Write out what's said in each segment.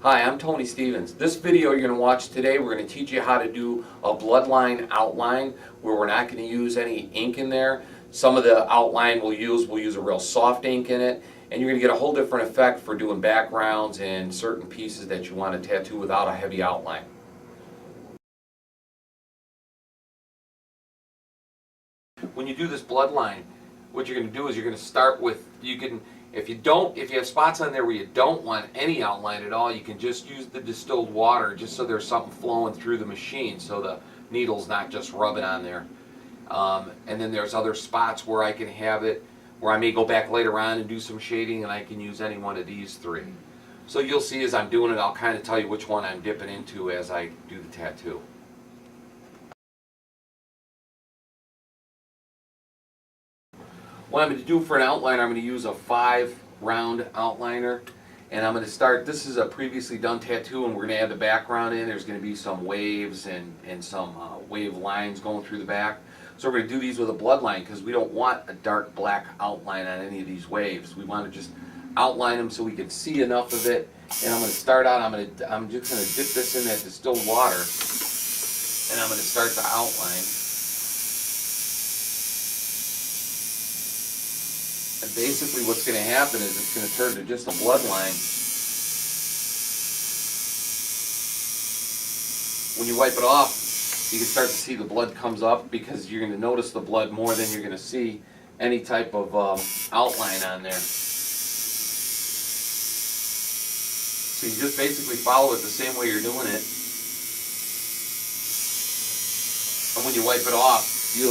Hi, I'm Tony Stevens. This video you're going to watch today, we're going to teach you how to do a bloodline outline where we're not going to use any ink in there. Some of the outline we'll use a real soft ink in it, and you're going to get a whole different effect for doing backgrounds and certain pieces that you want to tattoo without a heavy outline. When you do this bloodline, what you're going to do is you're going to start with, if you have spots on there where you don't want any outline at all, you can just use the distilled water just so there's something flowing through the machine so the needle's not just rubbing on there. And then there's other spots where I can have it, where I may go back later on and do some shading, and I can use any one of these three. So you'll see as I'm doing it, I'll kind of tell you which one I'm dipping into as I do the tattoo. What I'm going to do for an outliner, I'm going to use a 5-round outliner, and I'm going to start, this is a previously done tattoo, and we're going to add the background in. There's going to be some waves and some wave lines going through the back. So we're going to do these with a bloodline because we don't want a dark black outline on any of these waves. We want to just outline them so we can see enough of it. And I'm going to start out, I'm just going to dip this in that distilled water, and I'm going to start the outline. And basically what's going to happen is it's going to turn to just a bloodline. When you wipe it off, you can start to see the blood comes up because you're going to notice the blood more than you're going to see any type of outline on there. So you just basically follow it the same way you're doing it. And when you wipe it off, you're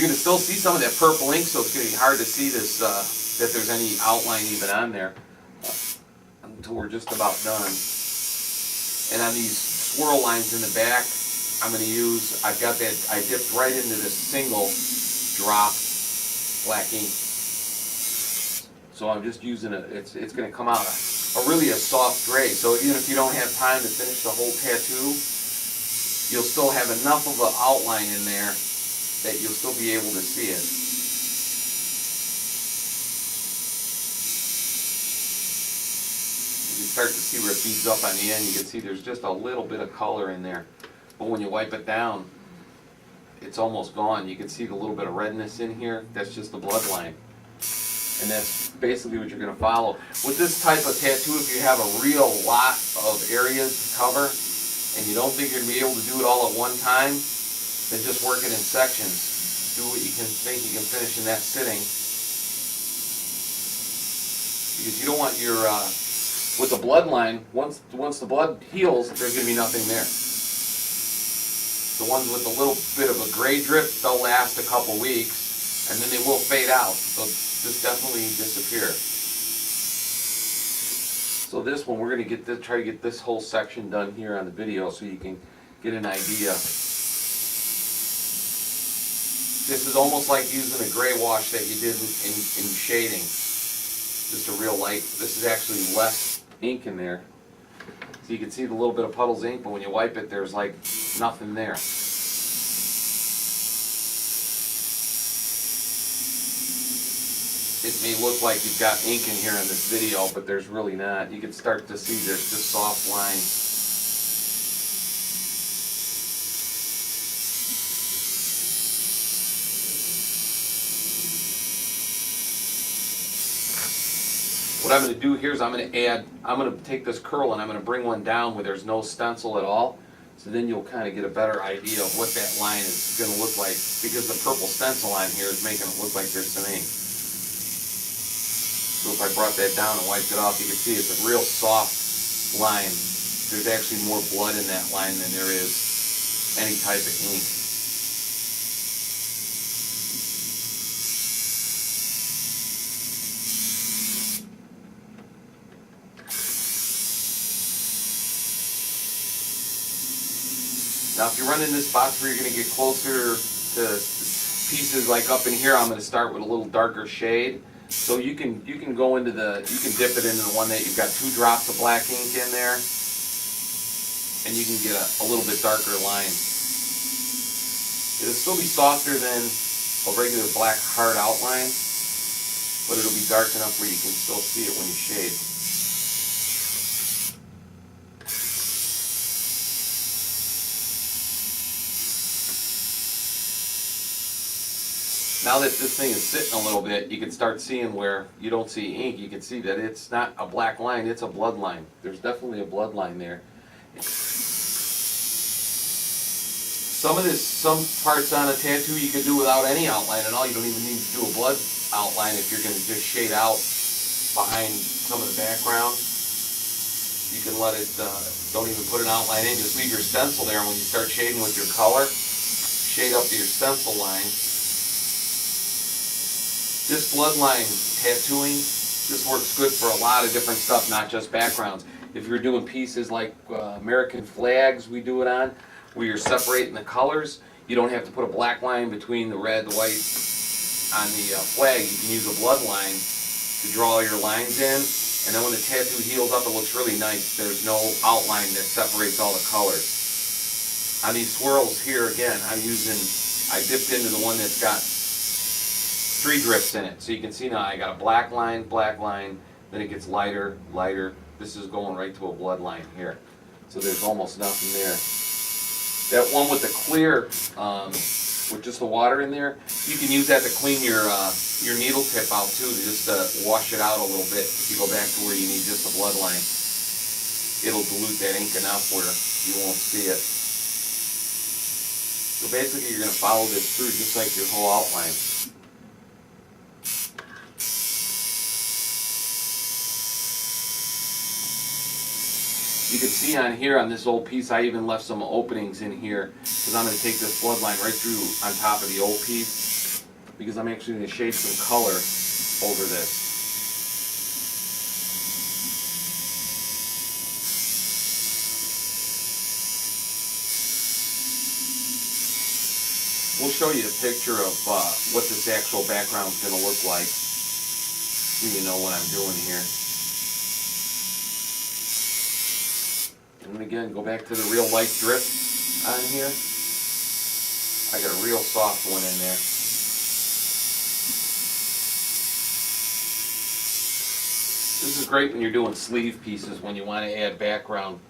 going to still see some of that purple ink, so it's going to be hard to see this, that there's any outline even on there until we're just about done. And on these swirl lines in the back, I'm going to use, I dipped right into this single drop black ink. So I'm just using it, it's going to come out really a soft gray. So even if you don't have time to finish the whole tattoo, you'll still have enough of an outline in there that you'll still be able to see it. You can start to see where it beads up on the end. You can see there's just a little bit of color in there. But when you wipe it down, it's almost gone. You can see the little bit of redness in here. That's just the bloodline. And that's basically what you're going to follow. With this type of tattoo, if you have a real lot of areas to cover and you don't think you're going to be able to do it all at one time, then just work it in sections. Do what you can think you can finish in that sitting. Because you don't want your, with the bloodline, once the blood heals, there's going to be nothing there. The ones with a little bit of a gray drip, they'll last a couple weeks, and then they will fade out. They'll just definitely disappear. So this one, we're going to try to get this whole section done here on the video so you can get an idea. This is almost like using a gray wash that you did in shading. Just a real light. This is actually less ink in there. So you can see the little bit of puddles ink, but when you wipe it, there's like nothing there. It may look like you've got ink in here in this video, but there's really not. You can start to see there's just soft lines. What I'm going to do here is I'm going to take this curl and I'm going to bring one down where there's no stencil at all. So then you'll kind of get a better idea of what that line is going to look like, because the purple stencil on here is making it look like there's some ink. So if I brought that down and wiped it off, you can see it's a real soft line. There's actually more blood in that line than there is any type of ink. Now if you run into spots where you're going to get closer to pieces like up in here, I'm going to start with a little darker shade. So you can go into you can dip it into the one that you've got 2 drops of black ink in there, and you can get a little bit darker line. It'll still be softer than a regular black hard outline, but it'll be dark enough where you can still see it when you shade. Now that this thing is sitting a little bit, you can start seeing where you don't see ink. You can see that it's not a black line, it's a bloodline. There's definitely a bloodline there. Some parts on a tattoo you can do without any outline at all. You don't even need to do a blood outline if you're going to just shade out behind some of the background. You can let it, don't even put an outline in, just leave your stencil there, and when you start shading with your color, shade up to your stencil line. This bloodline tattooing, this works good for a lot of different stuff, not just backgrounds. If you're doing pieces like American flags we do it on, where you're separating the colors, you don't have to put a black line between the red, the white on the flag. You can use a blood line to draw your lines in, and then when the tattoo heals up, it looks really nice. There's no outline that separates all the colors. On these swirls here, again, I dipped into the one that's got 3 drips in it. So you can see now I got a black line, then it gets lighter, lighter. This is going right to a blood line here. So there's almost nothing there. That one with the clear, with just the water in there, you can use that to clean your needle tip out too, just to wash it out a little bit. If you go back to where you need just a blood line, it'll dilute that ink enough where you won't see it. So basically you're going to follow this through just like your whole outline. You can see on here on this old piece I even left some openings in here because I'm going to take this bloodline right through on top of the old piece because I'm actually going to shade some color over this. We'll show you a picture of what this actual background is going to look like so you know what I'm doing here. And again, go back to the real light drip on here. I got a real soft one in there. This is great when you're doing sleeve pieces, when you want to add background,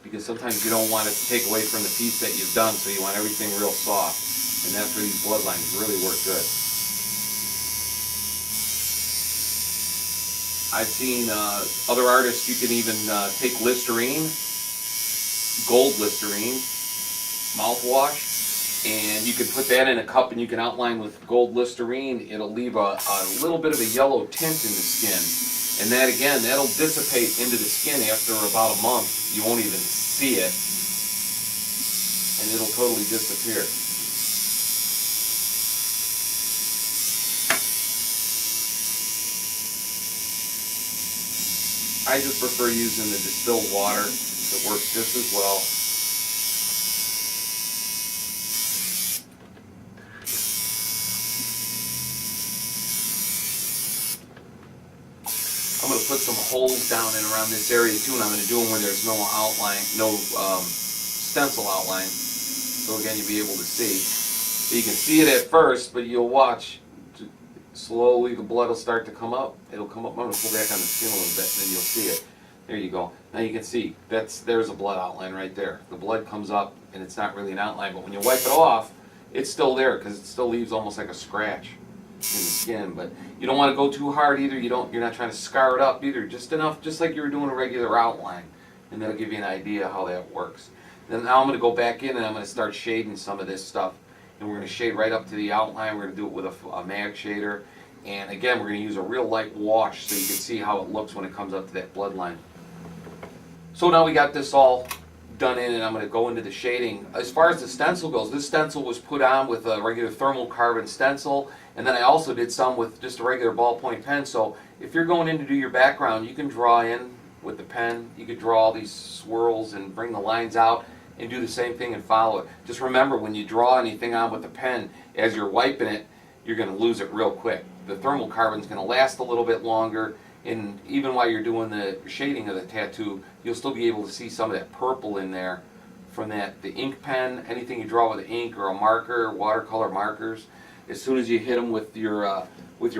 because sometimes you don't want it to take away from the piece that you've done, so you want everything real soft. And that's where these bloodlines really work good. I've seen other artists, you can even take Listerine, gold Listerine, mouthwash, and you can put that in a cup and you can outline with gold Listerine. It'll leave a little bit of a yellow tint in the skin. And that again, that'll dissipate into the skin after about a month. You won't even see it. And it'll totally disappear. I just prefer using the distilled water. It works just as well. I'm going to put some holes down and around this area too, and I'm going to do them where there's no outline, no stencil outline. So again, you'll be able to see. So you can see it at first, but you'll watch. Slowly the blood will start to come up. It'll come up. I'm going to pull back on the skin a little bit, and then you'll see it. There you go. Now you can see there's a blood outline right there. The blood comes up, and it's not really an outline, but when you wipe it off, it's still there because it still leaves almost like a scratch in the skin. But you don't want to go too hard either. You're not trying to scar it up either. Just enough, just like you were doing a regular outline, and that'll give you an idea how that works. Then now I'm going to go back in and I'm going to start shading some of this stuff. And we're going to shade right up to the outline. We're going to do it with a mag shader. And again, we're going to use a real light wash so you can see how it looks when it comes up to that bloodline. So now we got this all done in, and I'm going to go into the shading. As far as the stencil goes, this stencil was put on with a regular thermal carbon stencil. And then I also did some with just a regular ballpoint pen. So if you're going in to do your background, you can draw in with the pen. You could draw all these swirls and bring the lines out and do the same thing and follow it. Just remember, when you draw anything on with the pen, as you're wiping it, you're going to lose it real quick. The thermal carbon is going to last a little bit longer, and even while you're doing the shading of the tattoo, you'll still be able to see some of that purple in there from the ink pen, anything you draw with an ink or a marker, watercolor markers. As soon as you hit them with your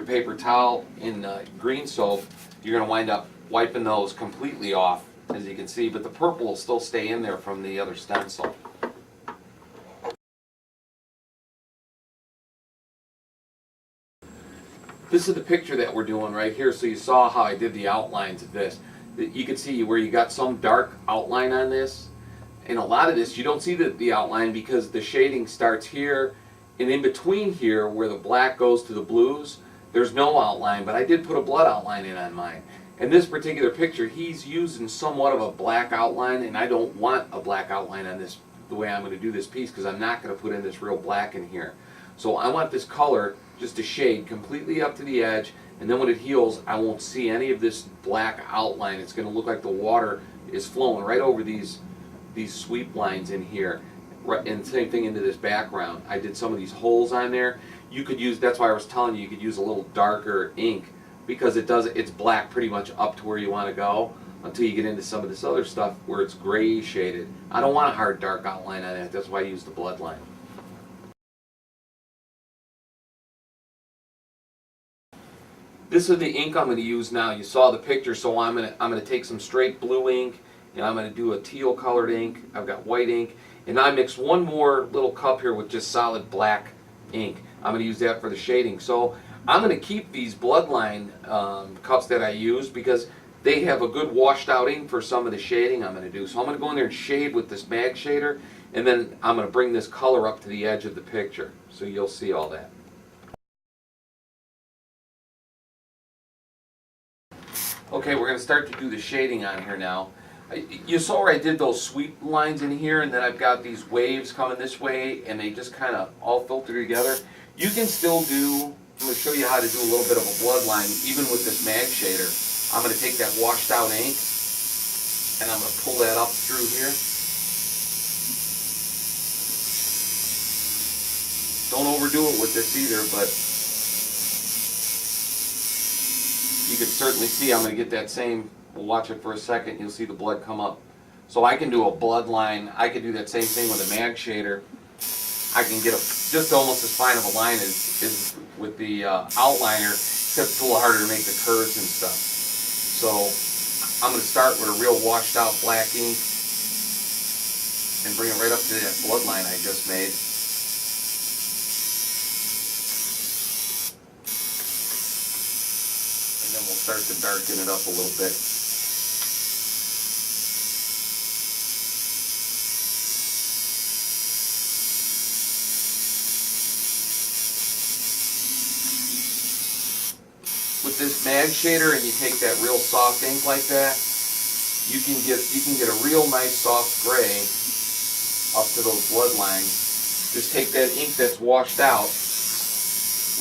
paper towel in green soap, you're going to wind up wiping those completely off, as you can see, but the purple will still stay in there from the other stencil. This is the picture that we're doing right here. So you saw how I did the outlines of this. You can see where you got some dark outline on this. And a lot of this, you don't see the outline because the shading starts here. And in between here, where the black goes to the blues, there's no outline. But I did put a blood outline in on mine. In this particular picture, he's using somewhat of a black outline. And I don't want a black outline on this, the way I'm going to do this piece, because I'm not going to put in this real black in here. So I want this color just to shade completely up to the edge, and then when it heals, I won't see any of this black outline. It's going to look like the water is flowing right over these sweep lines in here, and same thing into this background. I did some of these holes on there. You could use, that's why I was telling you, you could use a little darker ink, because it's black pretty much up to where you want to go until you get into some of this other stuff where it's gray shaded. I don't want a hard dark outline on it. That's why I use the Bloodline. This is the ink I'm going to use now. You saw the picture, so I'm going to take some straight blue ink, and I'm going to do a teal colored ink. I've got white ink, and I mix one more little cup here with just solid black ink. I'm going to use that for the shading. So I'm going to keep these Bloodline cups that I use because they have a good washed out ink for some of the shading I'm going to do. So I'm going to go in there and shade with this mag shader, and then I'm going to bring this color up to the edge of the picture. So you'll see all that. Okay, we're going to start to do the shading on here now. You saw where I did those sweep lines in here, and then I've got these waves coming this way, and they just kind of all filter together. You can still do, I'm going to show you how to do a little bit of a Bloodline, even with this mag shader. I'm going to take that washed out ink, and I'm going to pull that up through here. Don't overdo it with this either, but you can certainly see I'm going to get that same, we'll watch it for a second, you'll see the blood come up. So I can do a Bloodline, I can do that same thing with a mag shader. I can get just almost as fine of a line as with the outliner, except it's a little harder to make the curves and stuff. So I'm going to start with a real washed out black ink and bring it right up to that Bloodline I just made. Then we'll start to darken it up a little bit. With this mag shader, and you take that real soft ink like that, you can get a real nice soft gray up to those Bloodlines. Just take that ink that's washed out.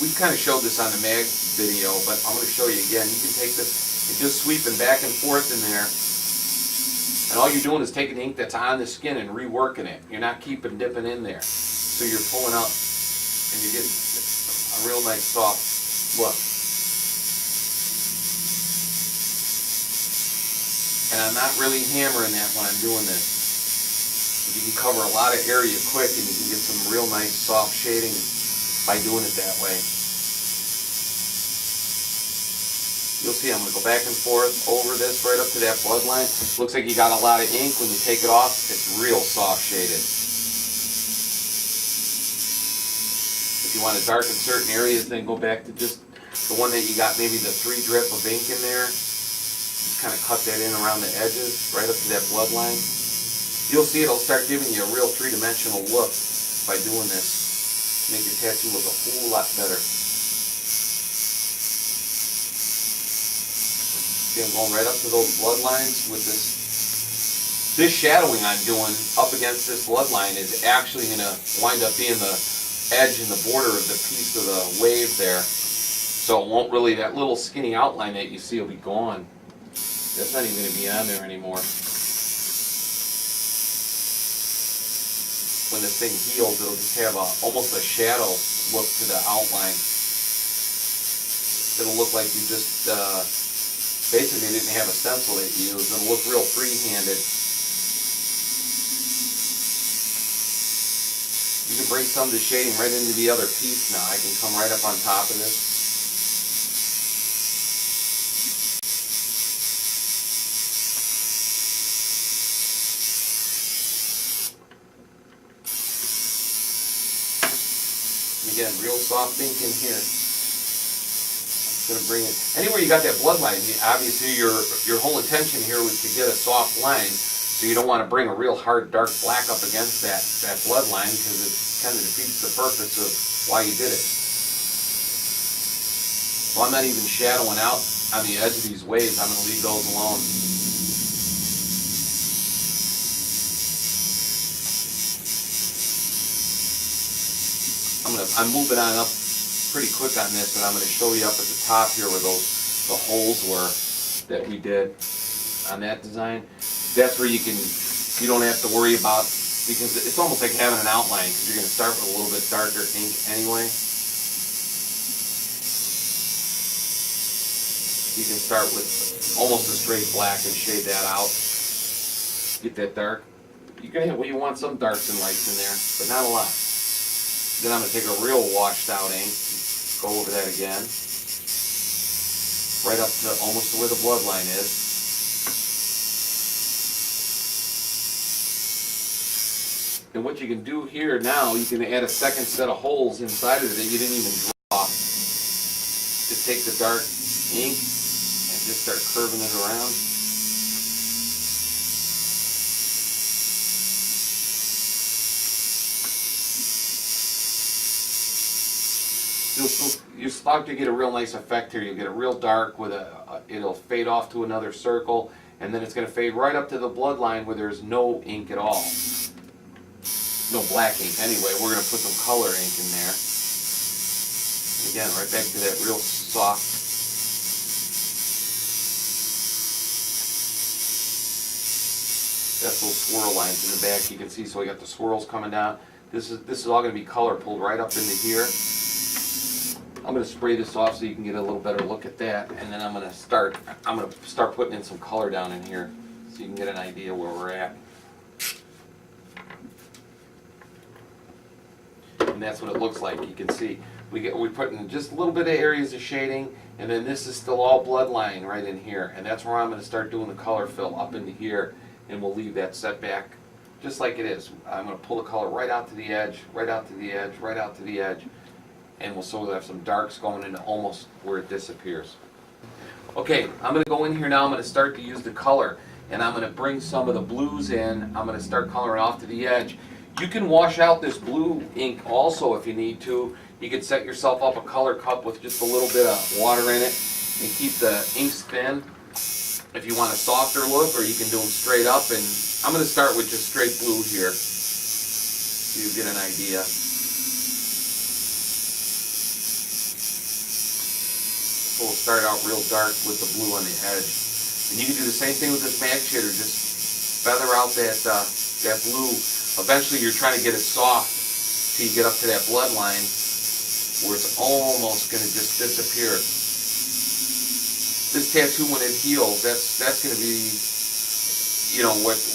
We kind of showed this on the mag video, but I'm going to show you again. You can take this and just sweeping back and forth in there, and all you're doing is taking the ink that's on the skin and reworking it. You're not keeping dipping in there. So you're pulling up, and you get a real nice soft look. And I'm not really hammering that when I'm doing this. You can cover a lot of area quick, and you can get some real nice soft shading by doing it that way. You'll see I'm going to go back and forth over this right up to that Bloodline. Looks like you got a lot of ink. When you take it off, it's real soft shaded. If you want to darken certain areas, then go back to just the one that you got maybe the 3 drip of ink in there. Just kind of cut that in around the edges, right up to that Bloodline. You'll see it'll start giving you a real 3-dimensional look by doing this. Make your tattoo look a whole lot better. See, I'm going right up to those Bloodlines with this. This shadowing I'm doing up against this Bloodline is actually going to wind up being the edge and the border of the piece of the wave there. So it won't really, that little skinny outline that you see will be gone. That's not even going to be on there anymore. When this thing heals, it'll just have almost a shadow look to the outline. It'll look like you just basically didn't have a stencil that you used. It'll look real free-handed. You can bring some of the shading right into the other piece now. I can come right up on top of this. Again, real soft ink in here. Gonna bring it anywhere you got that bloodline. Obviously, your whole intention here was to get a soft line, so you don't want to bring a real hard dark black up against that bloodline because it kind of defeats the purpose of why you did it. So I'm not even shadowing out on the edge of these waves. I'm going to leave those alone. I'm moving on up pretty quick on this, and I'm going to show you up at the top here where the holes were that we did on that design. That's where you don't have to worry about, because it's almost like having an outline, because you're going to start with a little bit darker ink anyway. You can start with almost a straight black and shade that out. Get that dark. You want some darks and lights in there, but not a lot. Then I'm going to take a real washed out ink, go over that again, right up to almost to where the bloodline is. And what you can do here now, you can add a second set of holes inside of it that you didn't even draw. Just take the dark ink and just start curving it around. You'll start to get a real nice effect here. You'll get a real dark with it'll fade off to another circle, and then it's going to fade right up to the bloodline where there's no ink at all. No black ink anyway. We're going to put some color ink in there. Again, right back to that real soft. That's those swirl lines in the back. You can see, so we got the swirls coming down. This is all going to be color pulled right up into here. I'm going to spray this off so you can get a little better look at that, and then I'm going to start putting in some color down in here so you can get an idea where we're at. And that's what it looks like. You can see we put in just a little bit of areas of shading, and then this is still all bloodline right in here, and that's where I'm going to start doing the color fill up into here, and we'll leave that set back just like it is. I'm going to pull the color right out to the edge, right out to the edge, right out to the edge. And we'll sort of have some darks going into almost where it disappears. Okay, I'm going to go in here now. I'm going to start to use the color, and I'm going to bring some of the blues in. I'm going to start coloring off to the edge. You can wash out this blue ink also if you need to. You can set yourself up a color cup with just a little bit of water in it and keep the inks thin if you want a softer look, or you can do them straight up. And I'm going to start with just straight blue here so you get an idea. So we'll start out real dark with the blue on the edge. And you can do the same thing with this mag shader. Just feather out that blue. Eventually you're trying to get it soft till you get up to that bloodline where it's almost going to just disappear. This tattoo, when it heals, that's going to be,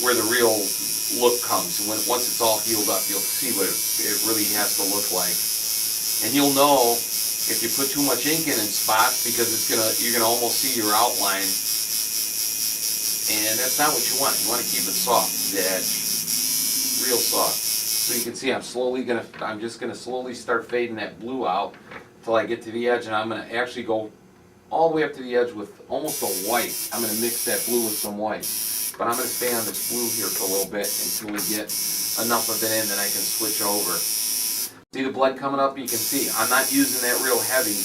where the real look comes. Once it's all healed up, you'll see what it really has to look like. And you'll know if you put too much ink in spots, because you're gonna almost see your outline, and that's not what you want. You want to keep it soft, the edge, real soft. So you can see I'm just gonna slowly start fading that blue out till I get to the edge, and I'm gonna actually go all the way up to the edge with almost a white. I'm gonna mix that blue with some white, but I'm gonna stay on this blue here for a little bit until we get enough of it in that I can switch over. See the blood coming up? You can see I'm not using that real heavy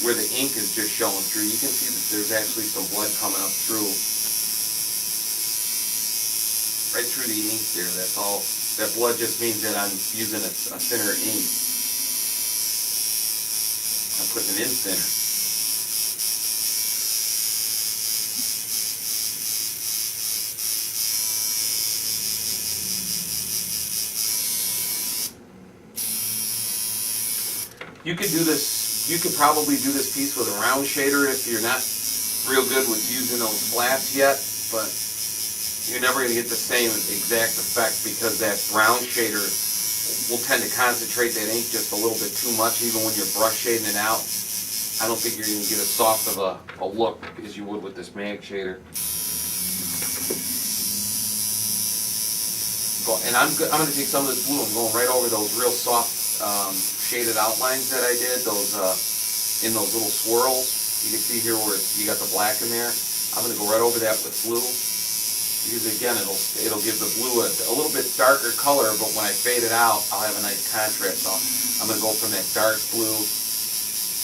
where the ink is just showing through. You can see that there's actually some blood coming up through. Right through the ink there. That's all. That blood just means that I'm using a thinner ink. I'm putting it in thinner. You could do this. You could probably do this piece with a round shader if you're not real good with using those flats yet, but you're never going to get the same exact effect because that round shader will tend to concentrate that ink just a little bit too much, even when you're brush shading it out. I don't think you're going to get as soft of a look as you would with this mag shader. And I'm going to take some of this blue and going right over those real soft shaded outlines that I did, those in those little swirls. You can see here where you got the black in there. I'm going to go right over that with blue, because again, it'll give the blue a little bit darker color, but when I fade it out, I'll have a nice contrast. So I'm going to go from that dark blue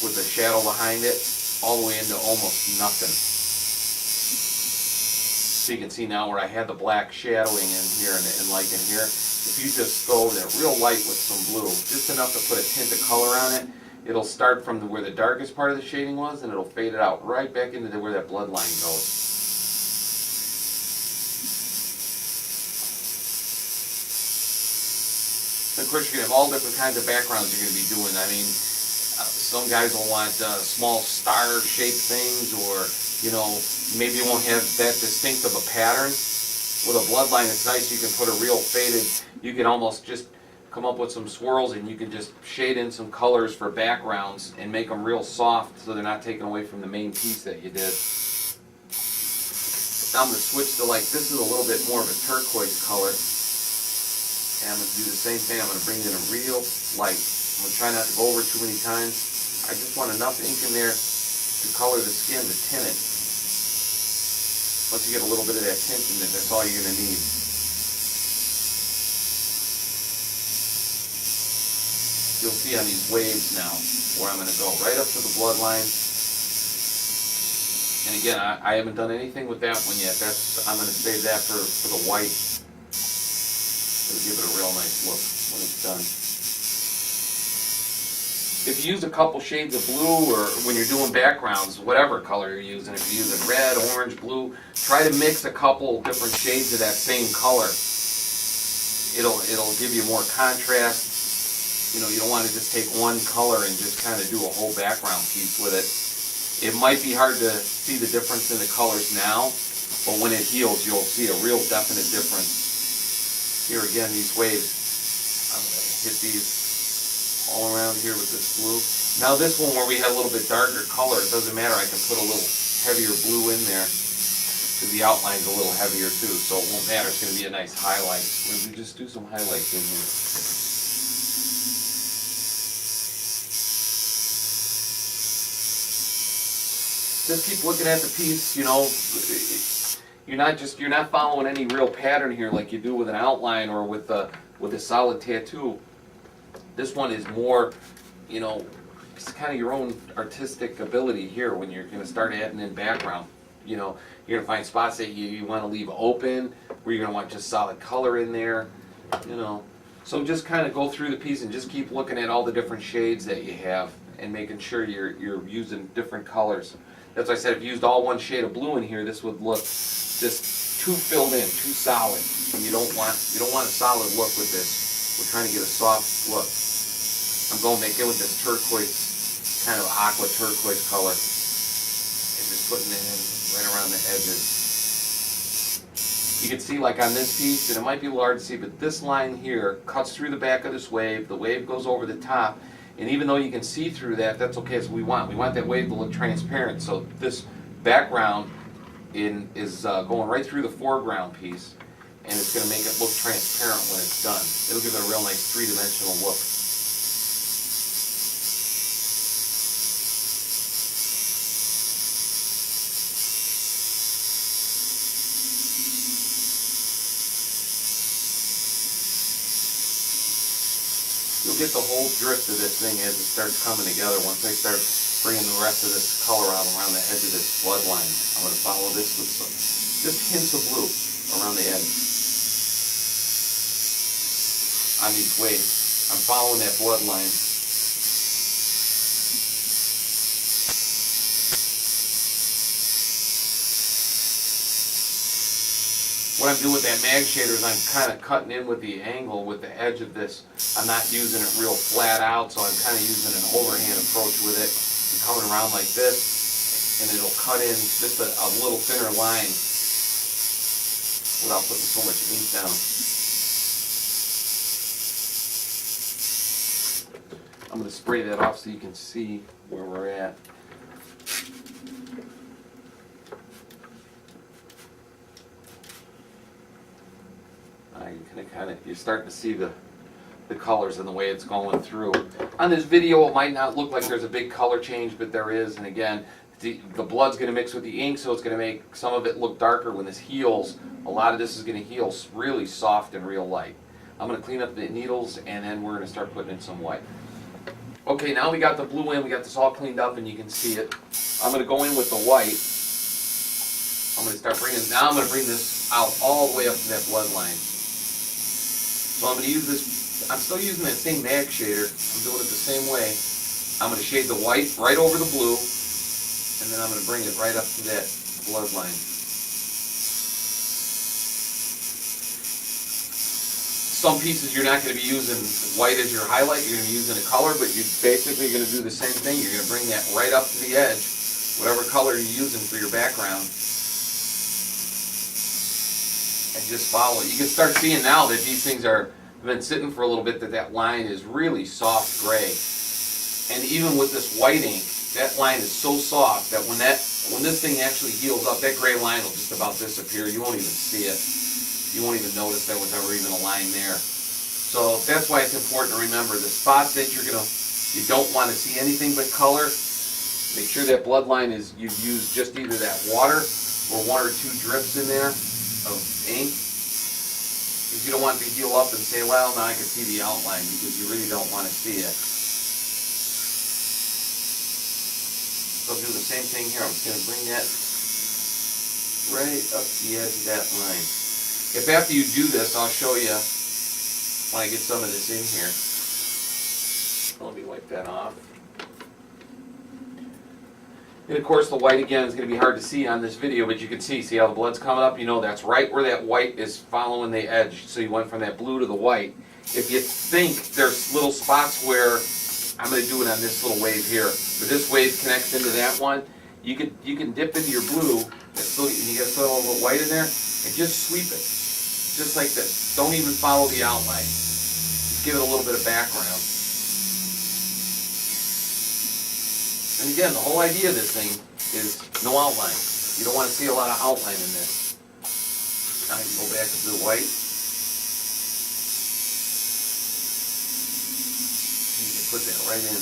with the shadow behind it all the way into almost nothing. So you can see now where I had the black shadowing in here and light in here. If you just go there real light with some blue, just enough to put a tint of color on it, it'll start from where the darkest part of the shading was, and it'll fade it out right back into where that bloodline goes. And of course, you're going to have all different kinds of backgrounds you're going to be doing. I mean, some guys will want small star-shaped things, or, you know, maybe you won't have that distinct of a pattern. With a bloodline, it's nice. You can put a real faded, you can almost just come up with some swirls, and you can just shade in some colors for backgrounds and make them real soft so they're not taken away from the main piece that you did. Now I'm going to switch to, like, this is a little bit more of a turquoise color. And I'm going to do the same thing. I'm going to bring in a real light. I'm going to try not to go over too many times. I just want enough ink in there to color the skin, to tint it. Once you get a little bit of that tint in it, that's all you're going to need. You'll see on these waves now where I'm going to go right up to the bloodline. And again, I haven't done anything with that one yet. I'm going to save that for the white. It'll give it a real nice look when it's done. If you use a couple shades of blue, or when you're doing backgrounds, whatever color you're using, if you're using red, orange, blue, try to mix a couple different shades of that same color. It'll give you more contrast. You know, you don't want to just take one color and just kind of do a whole background piece with it. It might be hard to see the difference in the colors now, but when it heals, you'll see a real definite difference. Here again, these waves, I'm going to hit these all around here with this blue. Now this one where we have a little bit darker color, it doesn't matter, I can put a little heavier blue in there, because the outline's a little heavier too, so it won't matter, it's going to be a nice highlight. We'll just do some highlights in here. Just keep looking at the piece, you know, you're not following any real pattern here like you do with an outline or with a solid tattoo. This one is more, you know, it's kind of your own artistic ability here when you're going to start adding in background. You know, you're going to find spots that you want to leave open, where you're going to want just solid color in there, you know. So just kind of go through the piece and just keep looking at all the different shades that you have and making sure you're using different colors. That's why I said if you used all one shade of blue in here, this would look just too filled in, too solid. And you don't want a solid look with this. We're trying to get a soft look. I'm going back in with this turquoise, kind of aqua turquoise color, and just putting it in right around the edges. You can see, like on this piece, and it might be a little hard to see, but this line here cuts through the back of this wave. The wave goes over the top. And even though you can see through that, that's okay, as we want that wave to look transparent. So this background is going right through the foreground piece, and it's going to make it look transparent when it's done. It'll give it a real nice three-dimensional look. You'll get the whole drift of this thing as it starts coming together. Once I start bringing the rest of this color out around the edge of this bloodline, I'm going to follow this with some just hints of blue around the edge. On these waves, I'm following that bloodline. What I'm doing with that mag shader is I'm kind of cutting in with the angle, with the edge of this. I'm not using it real flat out, so I'm kind of using an overhand approach with it. I'm coming around like this, and it'll cut in just a little thinner line without putting so much ink down. I'm going to spray that off so you can see where we're at. You're starting to see the the colors and the way it's going through. On this video, it might not look like there's a big color change, but there is. And again, the blood's going to mix with the ink, so it's going to make some of it look darker. When this heals, a lot of this is going to heal really soft and real light. I'm going to clean up the needles, and then we're going to start putting in some white. Okay, now we got the blue in, we got this all cleaned up, and you can see it. I'm going to go in with the white. I'm going to start bringing, now I'm going to bring this out all the way up to that bloodline. So I'm going to use this, I'm still using that same mag shader. I'm doing it the same way. I'm going to shade the white right over the blue, and then I'm going to bring it right up to that bloodline. Some pieces you're not going to be using white as your highlight, you're going to be using a color, but you're basically going to do the same thing. You're going to bring that right up to the edge, whatever color you're using for your background, and just follow it. You can start seeing now that these things have been sitting for a little bit, that line is really soft gray. And even with this white ink, that line is so soft that when this thing actually heals up, that gray line will just about disappear. You won't even see it. You won't even notice there was ever even a line there. So that's why it's important to remember the spots that you don't want to see anything but color. Make sure that bloodline is, you've used just either that water or 1 or 2 drips in there of ink. Because you don't want it to heal up and say, well, now I can see the outline, because you really don't want to see it. So I'll do the same thing here. I'm just going to bring that right up to the edge of that line. If after you do this, I'll show you when I get some of this in here. Let me wipe that off. And of course the white again is going to be hard to see on this video, but you can see how the blood's coming up. You know that's right where that white is following the edge. So you went from that blue to the white. If you think there's little spots where, I'm going to do it on this little wave here, where this wave connects into that one, you can dip into your blue, and you got still a little bit white in there, and just sweep it. Just like this. Don't even follow the outline. Just give it a little bit of background. And again, the whole idea of this thing is no outline. You don't want to see a lot of outline in this. Now you can go back to the white. You can put that right in.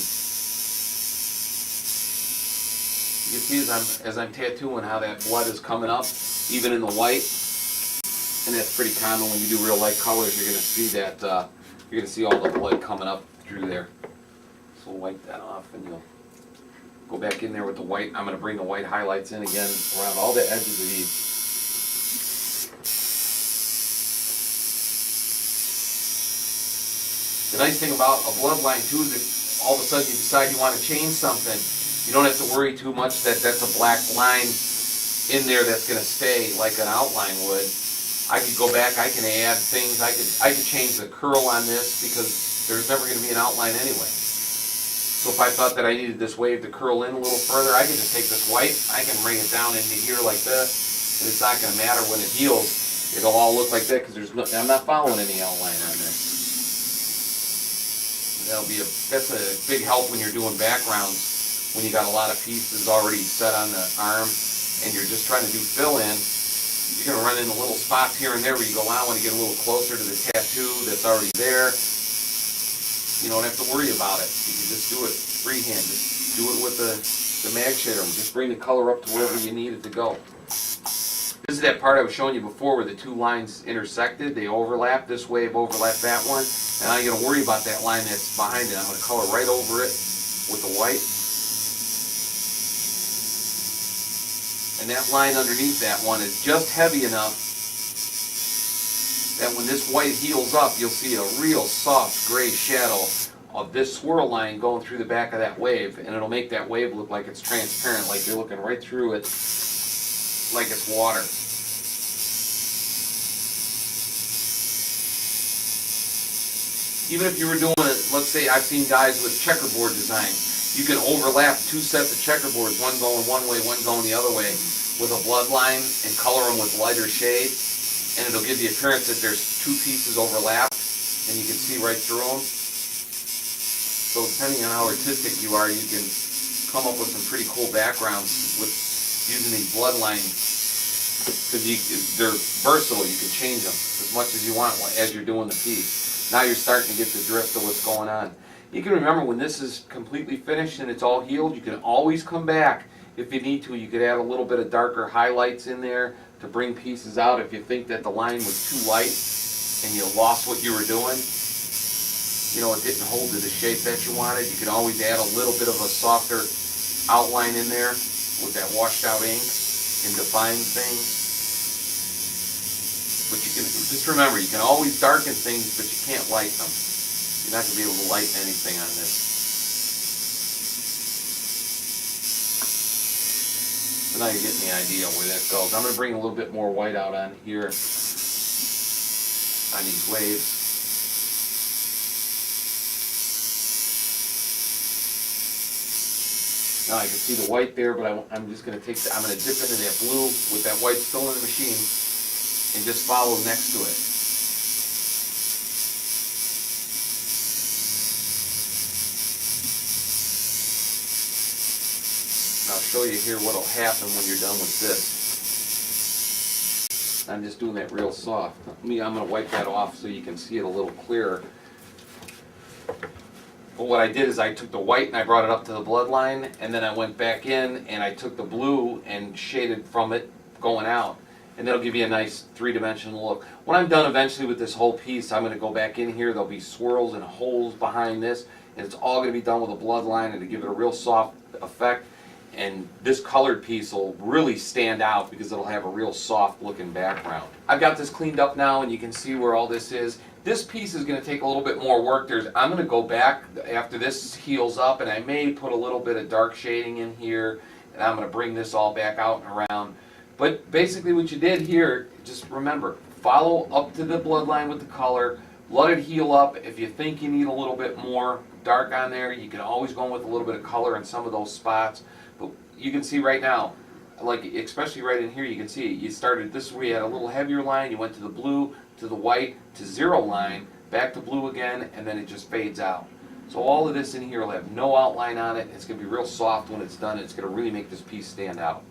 You can see as I'm tattooing how that blood is coming up, even in the white. And that's pretty common when you do real light colors. You're going to see that, you're going to see all the blood coming up through there. So we'll wipe that off, and you'll go back in there with the white. I'm going to bring the white highlights in again around all the edges of these. The nice thing about a bloodline too is if all of a sudden you decide you want to change something, you don't have to worry too much that that's a black line in there that's going to stay like an outline would. I could go back, I can add things, I could change the curl on this, because there's never going to be an outline anyway. So if I thought that I needed this wave to curl in a little further, I could just take this white, I can bring it down into here like this, and it's not going to matter when it heals. It'll all look like that, because I'm not following any outline on this. That's a big help when you're doing backgrounds, when you got a lot of pieces already set on the arm, and you're just trying to do fill-in. You're going to run into little spots here and there where you go, I want to get a little closer to the tattoo that's already there. You don't have to worry about it. You can just do it freehand. Just do it with the mag shader. Just bring the color up to wherever you need it to go. This is that part I was showing you before where the 2 lines intersected. They overlap. This wave overlapped that one. And I'm going to worry about that line that's behind it. I'm going to color right over it with the white. And that line underneath that one is just heavy enough that when this white heals up, you'll see a real soft gray shadow of this swirl line going through the back of that wave, and it'll make that wave look like it's transparent, like you're looking right through it, like it's water. Even if you were doing it, let's say I've seen guys with checkerboard design. You can overlap 2 sets of checkerboards, one going one way, one going the other way, with a bloodline and color them with lighter shade, and it'll give the appearance that there's 2 pieces overlapped, and you can see right through them. So depending on how artistic you are, you can come up with some pretty cool backgrounds with using these bloodlines, because they're versatile. You can change them as much as you want as you're doing the piece. Now you're starting to get the drift of what's going on. You can remember when this is completely finished and it's all healed, you can always come back if you need to. You could add a little bit of darker highlights in there to bring pieces out if you think that the line was too light and you lost what you were doing. You know, it didn't hold to the shape that you wanted. You can always add a little bit of a softer outline in there with that washed out ink and define things. But you can just remember, you can always darken things, but you can't lighten them. You're not going to be able to lighten anything on this. So now you're getting the idea where that goes. I'm going to bring a little bit more white out on here on these waves. Now I can see the white there, but I'm just going to I'm going to dip into that blue with that white still in the machine and just follow next to it. I'll show you here what will happen when you're done with this. I'm just doing that real soft. I'm going to wipe that off so you can see it a little clearer. But what I did is I took the white and I brought it up to the bloodline, and then I went back in and I took the blue and shaded from it going out. And that'll give you a nice three-dimensional look. When I'm done eventually with this whole piece, I'm going to go back in here. There'll be swirls and holes behind this, and it's all going to be done with a bloodline and to give it a real soft effect. And this colored piece will really stand out because it'll have a real soft looking background. I've got this cleaned up now and you can see where all this is. This piece is going to take a little bit more work. I'm going to go back after this heals up and I may put a little bit of dark shading in here, and I'm going to bring this all back out and around. But basically what you did here, just remember, follow up to the bloodline with the color, let it heal up. If you think you need a little bit more dark on there, you can always go in with a little bit of color in some of those spots. But you can see right now, like especially right in here, you can see you started, this is where you had a little heavier line, you went to the blue, to the white, to zero line, back to blue again, and then it just fades out. So all of this in here will have no outline on it. It's going to be real soft when it's done. It's going to really make this piece stand out.